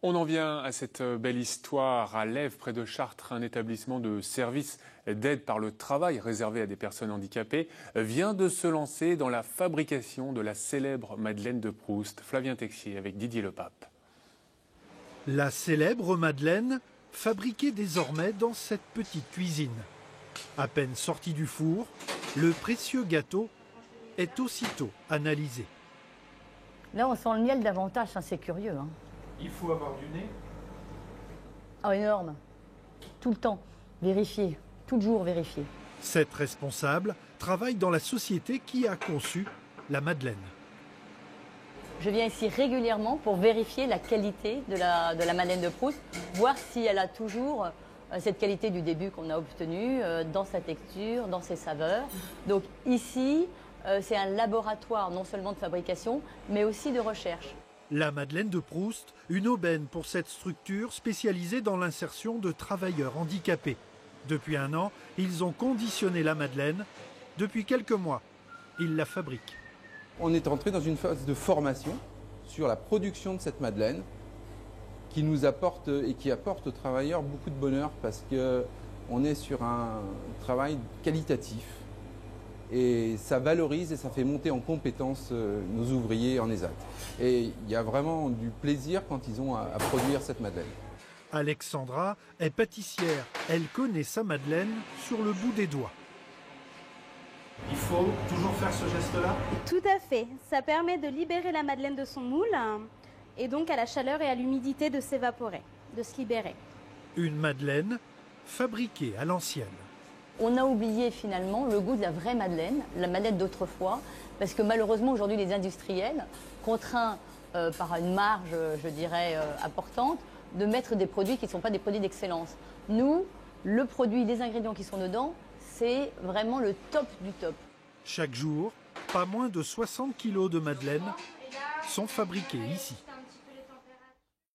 On en vient à cette belle histoire à Lèves, près de Chartres. Un établissement de service d'aide par le travail réservé à des personnes handicapées vient de se lancer dans la fabrication de la célèbre Madeleine de Proust. Flavien Texier avec Didier Lepape. La célèbre Madeleine, fabriquée désormais dans cette petite cuisine. À peine sorti du four, le précieux gâteau est aussitôt analysé. Là, on sent le miel davantage, hein, c'est curieux. Hein. Il faut avoir du nez. Ah, énorme. Tout le temps. Vérifier. Toujours vérifier. Cette responsable travaille dans la société qui a conçu la Madeleine. Je viens ici régulièrement pour vérifier la qualité de la Madeleine de Proust, voir si elle a toujours cette qualité du début qu'on a obtenue dans sa texture, dans ses saveurs. Donc ici, c'est un laboratoire non seulement de fabrication, mais aussi de recherche. La Madeleine de Proust, une aubaine pour cette structure spécialisée dans l'insertion de travailleurs handicapés. Depuis 1 an, ils ont conditionné la Madeleine. Depuis quelques mois, ils la fabriquent. On est entré dans une phase de formation sur la production de cette Madeleine qui nous apporte et qui apporte aux travailleurs beaucoup de bonheur parce qu'on est sur un travail qualitatif et ça valorise et ça fait monter en compétence nos ouvriers en ESAT. Et il y a vraiment du plaisir quand ils ont à produire cette Madeleine. Alexandra est pâtissière. Elle connaît sa Madeleine sur le bout des doigts. Il faut toujours faire ce geste-là ? Tout à fait. Ça permet de libérer la Madeleine de son moule et donc à la chaleur et à l'humidité de s'évaporer, de se libérer. Une Madeleine fabriquée à l'ancienne. On a oublié finalement le goût de la vraie Madeleine, la Madeleine d'autrefois, parce que malheureusement aujourd'hui les industriels, contraints par une marge, je dirais, importante, de mettre des produits qui ne sont pas des produits d'excellence. Nous, le produit, les ingrédients qui sont dedans, c'est vraiment le top du top. Chaque jour, pas moins de 60 kilos de Madeleine sont fabriqués ici.